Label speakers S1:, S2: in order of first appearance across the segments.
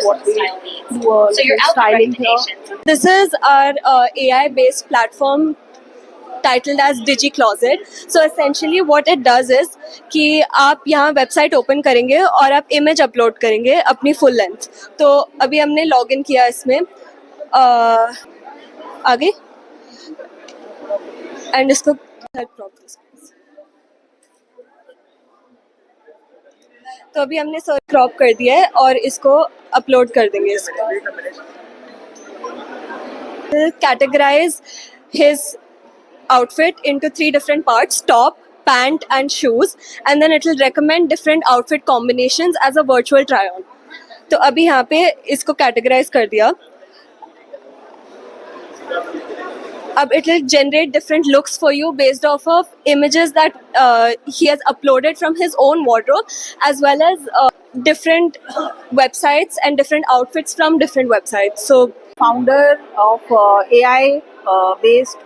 S1: what we do styling here.
S2: This is our AI-based platform titled as Digi Closet. So essentially what it does is कि आप यहाँ website open करेंगे और आप image upload करेंगे अपनी फुल लेंथ. तो अभी हमने लॉगिन किया इसमें आगे एंड इसको तो अभी हमने सर्च क्रॉप कर दिया है और इसको अपलोड कर देंगे. इसको categorise his outfit into 3 different parts: top, pant and shoes, and then it will recommend different outfit combinations as a virtual try on. तो अभी यहाँ पे इसको categorize कर दिया. अब it will generate different looks for you based off of images that he has uploaded from his own wardrobe, as well as different websites and different outfits from different websites. So
S1: founder of AI based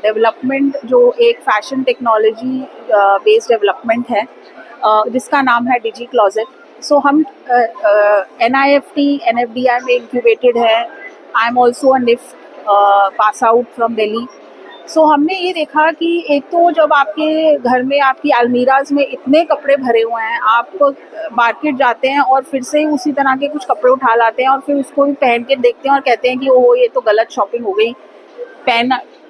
S1: development जो एक fashion technology based development है जिसका नाम है डिजी closet. सो हम NIFT NFDI में incubated है. I am also a NIFT pass out from Delhi. So हमने ये देखा कि एक तो जब आपके घर में आपकी अलमीराज में इतने कपड़े भरे हुए हैं, आप मार्केट जाते हैं और फिर से उसी तरह के कुछ कपड़े उठा लाते हैं और फिर उसको भी पहन के देखते हैं और कहते हैं कि ओह ये तो गलत शॉपिंग हो गई,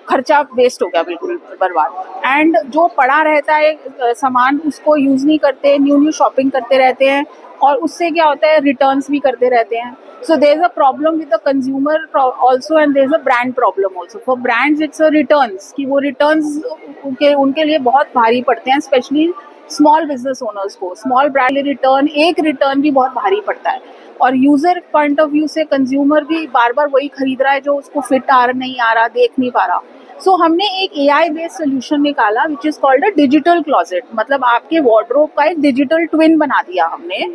S1: खर्चा वेस्ट हो गया, बिल्कुल बर्बाद. एंड जो पड़ा रहता है सामान उसको यूज़ नहीं करते, न्यू शॉपिंग करते रहते हैं और उससे क्या होता है रिटर्न्स भी करते रहते हैं. So there is a problem with the consumer also and there is a brand problem also. For brands it's a returns कि वो रिटर्न्स उनके लिए बहुत भारी पड़ते हैं, स्पेशली स्मॉल बिजनेस ओनर्स को. स्मॉल ब्रांड रिटर्न, एक रिटर्न भी बहुत भारी पड़ता है और यूजर पॉइंट ऑफ व्यू से कंज्यूमर भी बार बार वही खरीद रहा है जो उसको फिट नहीं आ रहा, देख नहीं पा रहा. सो हमने एक AI बेस्ड सोल्यूशन निकाला which is called a digital closet. मतलब आपके वार्डरोब का एक डिजिटल ट्विन बना दिया हमने.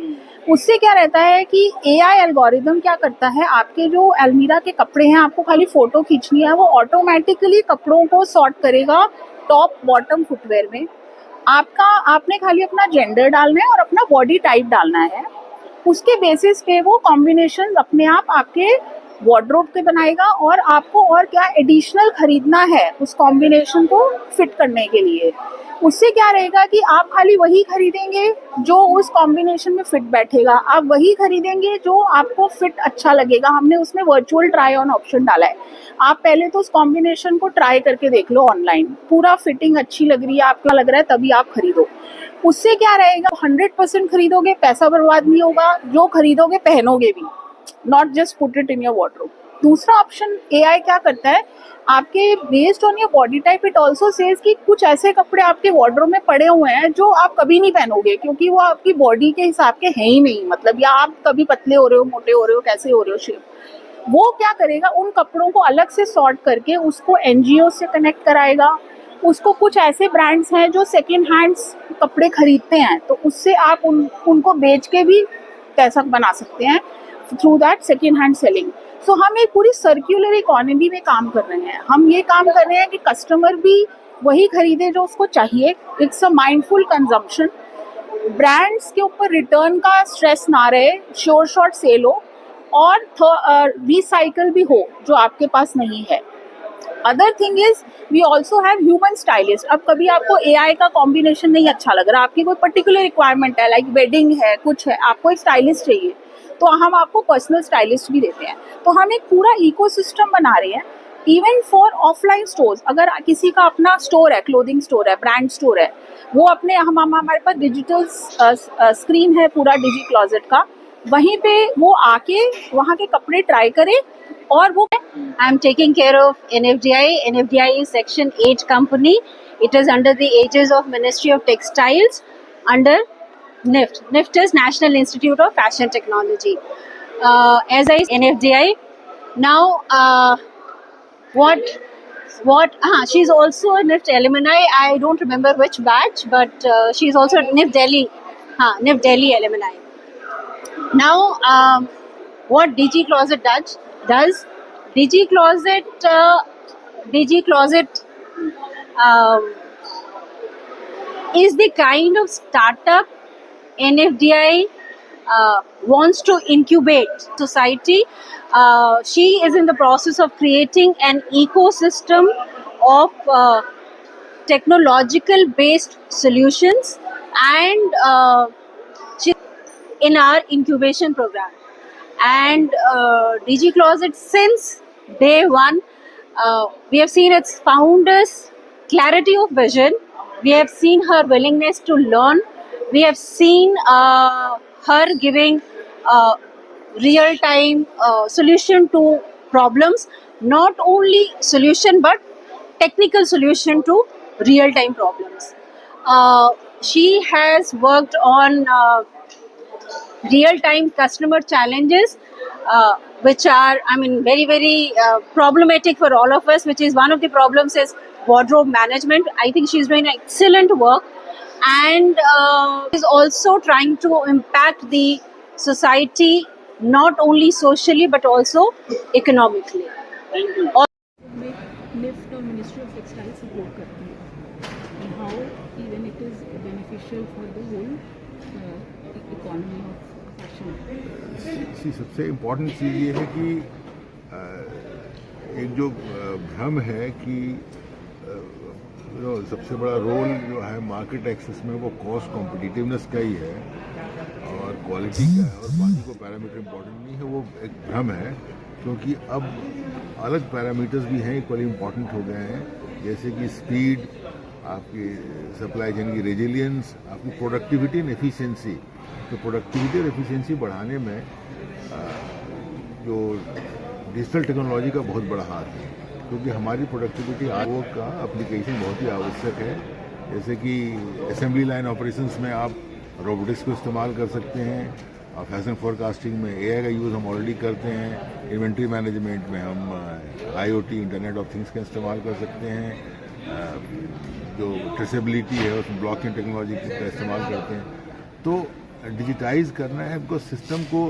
S1: उससे क्या रहता है कि AI एल्गोरिदम क्या करता है, आपके जो अलमीरा के कपड़े हैं आपको खाली फोटो खींचनी है, वो ऑटोमेटिकली कपड़ों को सॉर्ट करेगा टॉप बॉटम फुटवेयर में. आपने खाली अपना जेंडर डालना है और अपना बॉडी टाइप डालना है. उसके बेसिस पे वो कॉम्बिनेशन अपने आप आपके वार्डरोब के बनाएगा और आपको और क्या एडिशनल खरीदना है उस कॉम्बिनेशन को फिट करने के लिए. उससे क्या रहेगा कि आप खाली वही खरीदेंगे जो उस कॉम्बिनेशन में फिट बैठेगा, आप वही खरीदेंगे जो आपको फिट अच्छा लगेगा. हमने उसमें वर्चुअल ट्राई ऑन ऑप्शन डाला है. आप पहले तो उस कॉम्बिनेशन को ट्राई करके देख लो ऑनलाइन, पूरा फिटिंग अच्छी लग रही है, आपको लग रहा है, तभी आप खरीदो. उससे क्या रहेगा, 100% खरीदोगे, पैसा बर्बाद नहीं होगा, जो खरीदोगे पहनोगे भी, not just put it in your wardrobe. दूसरा ऑप्शन AI क्या करता है, आपके based on your body type it also says कि कुछ ऐसे कपड़े आपके वार्डरोब में पड़े हुए हैं जो आप कभी नहीं पहनोगे क्योंकि वो आपकी बॉडी के हिसाब के हैं ही नहीं. मतलब या आप कभी पतले हो रहे हो, मोटे हो रहे हो, कैसे हो रहे हो शेप. वो क्या करेगा, उन कपड़ों को अलग से सॉर्ट करके उसको NGO से कनेक्ट कराएगा. उसको कुछ ऐसे ब्रांड्स हैं जो सेकेंड हैंड्स कपड़े खरीदते हैं, तो उससे आप उनको बेच के भी पैसा बना सकते हैं through that second hand selling. So हम एक पूरी सर्क्यूलर इकोनॉमी में काम कर रहे हैं. हम ये काम कर रहे हैं कि कस्टमर भी वही खरीदे जो उसको चाहिए. It's a mindful consumption. Brands के ऊपर रिटर्न का स्ट्रेस ना रहे, श्योर शॉर्ट सेल हो और रिसाइकल भी हो जो आपके पास नहीं है. Other thing is we also have human stylist. अब कभी आपको AI का कॉम्बिनेशन नहीं अच्छा लग रहा, आपकी कोई पर्टिकुलर रिक्वायरमेंट है, लाइक वेडिंग है, कुछ है, आपको एक स्टाइलिस्ट चाहिए, तो हम आपको पर्सनल स्टाइलिस्ट भी देते हैं. तो हम एक पूरा इकोसिस्टम बना रहे हैं इवन फॉर ऑफलाइन स्टोर्स. अगर किसी का अपना स्टोर है, क्लोथिंग स्टोर है, ब्रांड स्टोर है, वो अपने हमारे पास डिजिटल स्क्रीन है पूरा डिजी क्लोजेट का, वहीं पे वो आके वहाँ के कपड़े ट्राई करे और वो.
S3: I am taking care of NFDI. NFDI is Section 8 company. It is under the aegis of Ministry of Textiles under NIFT. NIFT is National Institute of Fashion Technology. As I NFDI. Now, she's also a NIFT alumni. I don't remember which batch, but she's also NIFT Delhi. NIFT Delhi alumni. Now, what Digi Closet does Digi Closet is the kind of startup NFDI wants to incubate society. She is in the process of creating an ecosystem of technological based solutions, and she in our incubation program. And DG Closet, since day one, we have seen its founders' clarity of vision. We have seen her willingness to learn. We have seen her giving real-time solution to problems. Not only solution, but technical solution to real-time problems. She has worked on real-time customer challenges, which are, I mean, very, very problematic for all of us, which is one of the problems is wardrobe management. I think she's doing excellent work, and is also trying to impact the society, not only socially, but also economically.
S4: में निफ्ट और ministry of textile support करती है and how even it is beneficial for the whole economy of fashion.
S5: सबसे important चीज़ ये है कि एक जो भ्रम है कि सबसे बड़ा रोल जो है मार्केट एक्सेस में वो कॉस्ट कॉम्पिटिटिवनेस का ही है और क्वालिटी का है और बाकी को पैरामीटर इम्पोर्टेंट नहीं है, वो एक भ्रम है। क्योंकि अब अलग पैरामीटर्स भी हैं इक्वली इम्पॉर्टेंट हो गए हैं, जैसे कि स्पीड, आपकी सप्लाई चेन की रेजिलियंस, आपकी प्रोडक्टिविटी एंड एफिशिएंसी। तो प्रोडक्टिविटी और एफिशिएंसी बढ़ाने में जो डिजिटल टेक्नोलॉजी का बहुत बड़ा हाथ है, क्योंकि हमारी प्रोडक्टिविटी का एप्लीकेशन बहुत ही आवश्यक है। जैसे कि असेंबली लाइन ऑपरेशंस में आप रोबोटिक्स को इस्तेमाल कर सकते हैं, और फैशन फोरकास्टिंग में एआई का यूज़ हम ऑलरेडी करते हैं, इन्वेंट्री मैनेजमेंट में हम आईओटी इंटरनेट ऑफ थिंग्स का इस्तेमाल कर सकते हैं, जो ट्रेसेबिलिटी है उसमें ब्लॉकचेन टेक्नोलॉजी का इस्तेमाल करते हैं। तो डिजिटाइज करना है, बिकॉज सिस्टम को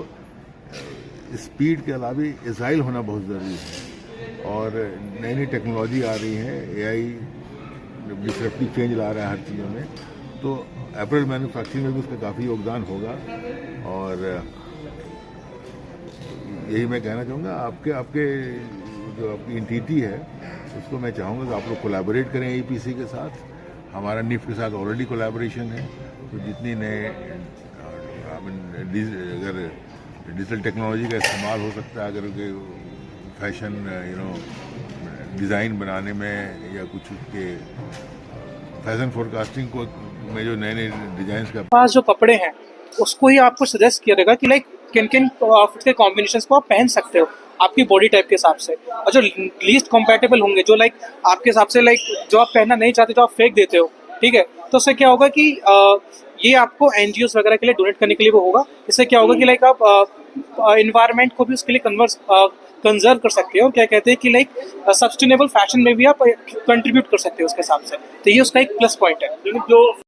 S5: स्पीड के अलावा एजाइल होना बहुत ज़रूरी है, और नई नई टेक्नोलॉजी आ रही है, एआई डिसरप्टिव चेंज ला रहा है हर चीज़ों में। तो अप्रैल मैन्युफैक्चरिंग में भी उसका काफ़ी योगदान होगा, और यही मैं कहना चाहूँगा आपके जो आपकी एंटिटी है उसको मैं चाहूँगा कि आप लोग कोलैबोरेट करें ईपीसी के साथ। हमारा निफ्ट के साथ ऑलरेडी कोलैबोरेशन है, तो जितनी नए अगर डिजिटल टेक्नोलॉजी का इस्तेमाल हो सकता है, अगर फैशन डिज़ाइन बनाने में या कुछ के फैशन फोरकास्टिंग को में जो नए नए डिजाइन का
S6: पास जो कपड़े हैं उसको ही आपको सजेस्ट किया रहेगा कि लाइक किन किन आउटफिट के कॉम्बिनेशंस को आप पहन सकते हो आपकी बॉडी टाइप के हिसाब से, और जो लीस्ट कंपैटिबल होंगे, जो लाइक आपके हिसाब से लाइक जो आप पहनना नहीं चाहते, जो आप फेंक देते हो, ठीक है, तो उससे क्या होगा कि ये आपको एनजीओस वगैरह के लिए डोनेट करने के लिए वो होगा। इससे क्या होगा कि लाइक आप इन्वायरमेंट को भी उसके लिए कंजर्व कर सकते हो। क्या कहते हैं कि लाइक सस्टेनेबल फैशन में भी आप कंट्रीब्यूट कर सकते हो उसके हिसाब से, तो ये उसका एक प्लस पॉइंट है। जो